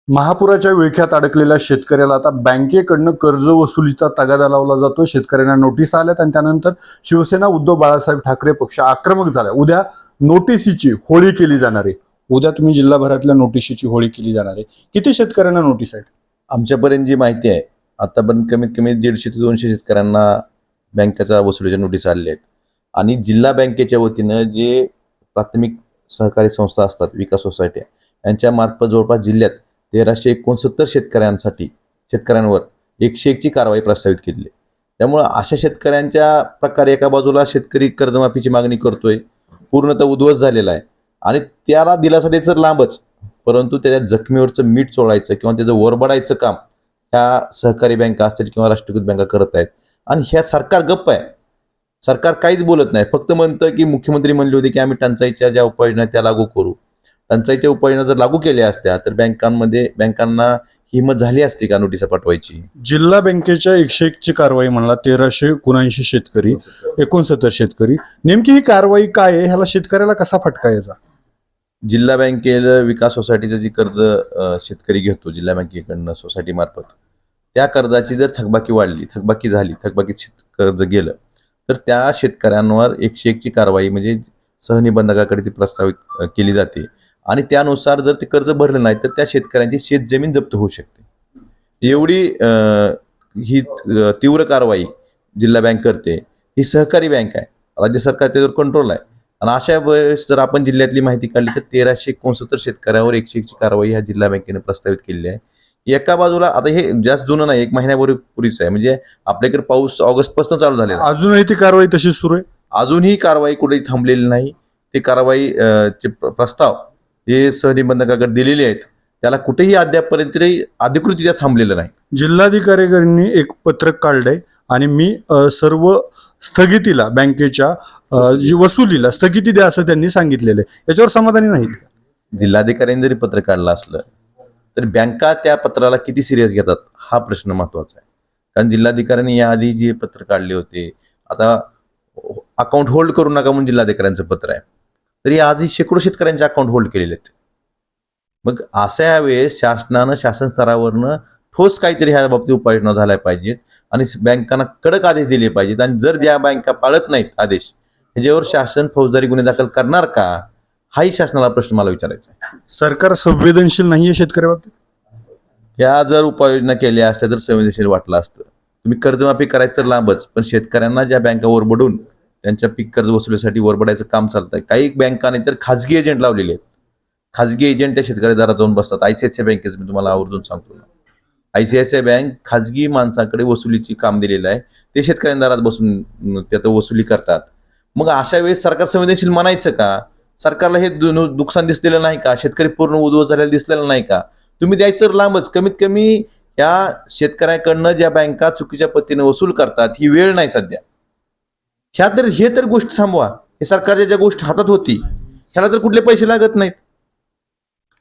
महापुराच्या विळख्यात अडकलेल्या शेतकऱ्याला आता बँकेकडनं कर्ज वसुलीचा तगादा लावला जातो। शेतकऱ्यांना नोटीस आल्यात आणि त्यानंतर शिवसेना उद्धव बाळासाहेब ठाकरे पक्ष आक्रमक झाला। उद्या नोटीसीची होळी केली जाणार आहे। उद्या तुम्ही जिल्हाभरातल्या नोटीसीची होळी केली जाणार आहे। किती शेतकऱ्यांना नोटीस आहेत? आमच्यापर्यंत जी माहिती आहे आतापर्यंत कमीत कमी 150 ते 200 शेतकऱ्यांना बँकेच्या वसुलीच्या नोटीस आलेल्या आहेत। आणि जिल्हा बँकेच्या वतीनं जे प्राथमिक सहकारी संस्था असतात, विकास सोसायटी, यांच्या मार्फत जवळपास जिल्ह्यात 1369 शेतकऱ्यांवर 101 ची कारवाई प्रस्तावित केली आहे। त्यामुळे अशा शेतकऱ्यांच्या प्रकारे एका बाजूला शेतकरी कर्जमाफीची मागणी करतोय, पूर्णतः उद्ध्वस्त झालेला आहे आणि त्याला दिलासा द्यायचं लांबच, परंतु त्याच्या जखमीवरचं मीठ चोळायचं किंवा त्याचं वरबडायचं काम ह्या सहकारी बँका असतील किंवा राष्ट्रीयकृत बँका करत आहेत। आणि ह्या सरकार गप्प आहे, सरकार काहीच बोलत नाही, फक्त म्हणतं की मुख्यमंत्री म्हणले होते की आम्ही टंचाईच्या ज्या उपाययोजना त्या लागू करू। टंचाईच्या उपाययोजना जर लागू केल्या असत्या तर बँकांना हिंमत झाली असती का नोटीस पाठवायची? जिल्हा बँकेच्या 101 ची कारवाई म्हणला, 1379 शेतकरी, 69 शेतकरी, नेमकी ही कारवाई काय आहे? ह्याला शेतकऱ्याला कसा फटका यायचा? जिल्हा बँकेला विकास सोसायटीचं जी कर्ज शेतकरी घेतो जिल्हा बँकेकडनं सोसायटी मार्फत, त्या कर्जाची जर थकबाकी झाली, थकबाकीत कर्ज गेलं तर त्या शेतकऱ्यांवर 101 ची कारवाई म्हणजे सहनिबंधकाकडे ती प्रस्तावित केली जाते आणि त्यानुसार जर ते कर्ज भरलं नाही तर त्या शेतकऱ्यांची शेतजमीन जप्त होऊ शकते। एवढी ही तीव्र कारवाई जिल्हा बँक करते। ही सहकारी बँक आहे, राज्य सरकार त्याच्यावर कंट्रोल आहे आणि अशा वेळेस जर आपण जिल्ह्यातली माहिती काढली तर 1369 शेतकऱ्यांवर 101 ची कारवाई ह्या जिल्हा बँकेने प्रस्तावित केलेली आहे। एका बाजूला आता हे जास्त जुनं नाही, 1 महिन्यापूर्वीच आहे, म्हणजे आपल्याकडे पाऊस ऑगस्ट पासून चालू झालेला आहे। अजूनही ती कारवाई तशी सुरू आहे? अजूनही कारवाई कुठेही थांबलेली नाही। ते कारवाई चे प्रस्ताव जे सहनिबंधकाकडे दिलेले आहेत त्याला कुठेही अद्यापपर्यंत अधिकृतरित्या थांबलेलं नाही। जिल्हाधिकाऱ्यांनी एक पत्रक काढलंय आणि मी सर्व स्थगितीला बँकेच्या जी वसुलीला स्थगिती द्या असं त्यांनी सांगितलेलं आहे। याच्यावर समाधानी नाही? जिल्हाधिकाऱ्यांनी जरी पत्र काढलं असलं तर बँका त्या पत्राला किती सिरियस घेतात हा प्रश्न महत्वाचा आहे। कारण जिल्हाधिकाऱ्यांनी याआधी जे पत्र काढले होते, आता अकाउंट होल्ड करू नका म्हणून जिल्हाधिकाऱ्यांचं पत्र आहे, तरी आजही शेकडो शेतकऱ्यांचे अकाउंट होल्ड केलेले आहेत। मग अशा वेळेस शासनानं शासन स्तरावरनं ठोस काहीतरी ह्या बाबतीत उपाययोजना झाल्या पाहिजेत आणि बँकांना कडक आदेश दिले पाहिजेत। आणि जर ज्या बँका पाळत नाहीत आदेश, ह्याच्यावर शासन फौजदारी गुन्हे दाखल करणार का, हाही शासनाला प्रश्न मला विचारायचा आहे। सरकार संवेदनशील नाहीये शेतकऱ्याबाबतीत? या जर उपाययोजना केल्या असत्या तर संवेदनशील वाटलं असतं। तुम्ही कर्जमाफी करायचं तर लांबच, पण शेतकऱ्यांना ज्या बँका वरबडून त्यांच्या पीक कर्ज वसुलीसाठी वरबडायचं काम चालतंय, काही बँकांनी तर खाजगी एजंट लावलेले आहेत। खाजगी एजंट त्या शेतकरी दारात जाऊन बसतात। ICICI बँकेचं मी तुम्हाला आवर्जून सांगतो ना, ICICI बँक खाजगी माणसाकडे वसुलीची काम दिलेलं आहे, ते शेतकऱ्यांच्या दारात बसून त्यात वसुली करतात। मग अशा वेळेस सरकार संवेदनशील म्हणायचं का? सरकारला हे नुकसान दिसलेलं नाही का? शेतकरी पूर्ण उद्ध्वस्त झालेला दिसलेला नाही का? तुम्ही द्यायचं तर लांबच, कमीत कमी या शेतकऱ्याकडनं ज्या बँका चुकीच्या पद्धतीने वसूल करतात ही वेळ नाही सध्या। हे तर गोष्ट थांबवा। हे सरकारच्या ज्या गोष्ट हातात होती ह्याला तर कुठले पैसे लागत नाहीत।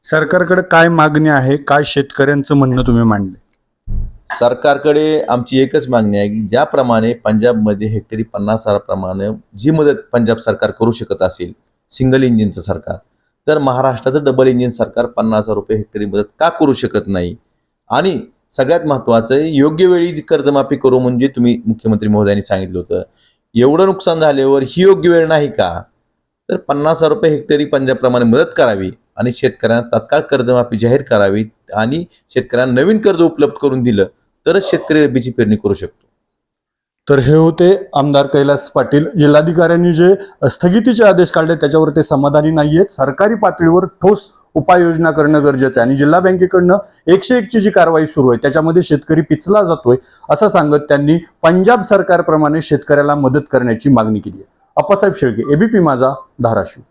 सरकारकडे काय मागणी आहे? काय शेतकऱ्यांचं म्हणणं तुम्ही मांडले? सरकारकडे आमची एकच मागणी आहे की ज्याप्रमाणे पंजाबमध्ये हेक्टरी 50,000 प्रमाणे जी मदत पंजाब सरकार करू शकत असेल सिंगल इंजिनचं सरकार, तर महाराष्ट्राचं डबल इंजिन सरकार 50,000 रुपये हेक्टरी मदत का करू शकत नाही? आणि सगळ्यात महत्त्वाचं, योग्य वेळी जी कर्जमाफी करू म्हणजे तुम्ही मुख्यमंत्री महोदयांनी सांगितलं होतं, एवढं नुकसान झाल्यावर ही योग्य वेळ नाही का? तर 50,000 रुपये हेक्टरी पंजाबप्रमाणे मदत करावी आणि शेतकऱ्यांना तात्काळ कर्जमाफी जाहीर करावी आणि शेतकऱ्यांना नवीन कर्ज उपलब्ध करून दिलं तरच शेतकरी रब्बीची पेरणी करू शकतो। तर हे होते आमदार कैलास पाटील। जिल्हाधिकाऱ्यांनी जे स्थगितीचे आदेश काढले त्याच्यावर ते समाधानी नाहीयेत। सरकारी पातळीवर ठोस उपाययोजना करणं गरजेचं आहे आणि जिल्हा बँकेकडनं 101 ची जी कारवाई सुरू आहे त्याच्यामध्ये शेतकरी पिचला जातोय असं सांगत त्यांनी पंजाब सरकारप्रमाणे शेतकऱ्याला मदत करण्याची मागणी केली आहे। अप्पासाहेब शेळके, ABP माझा, धाराशिव।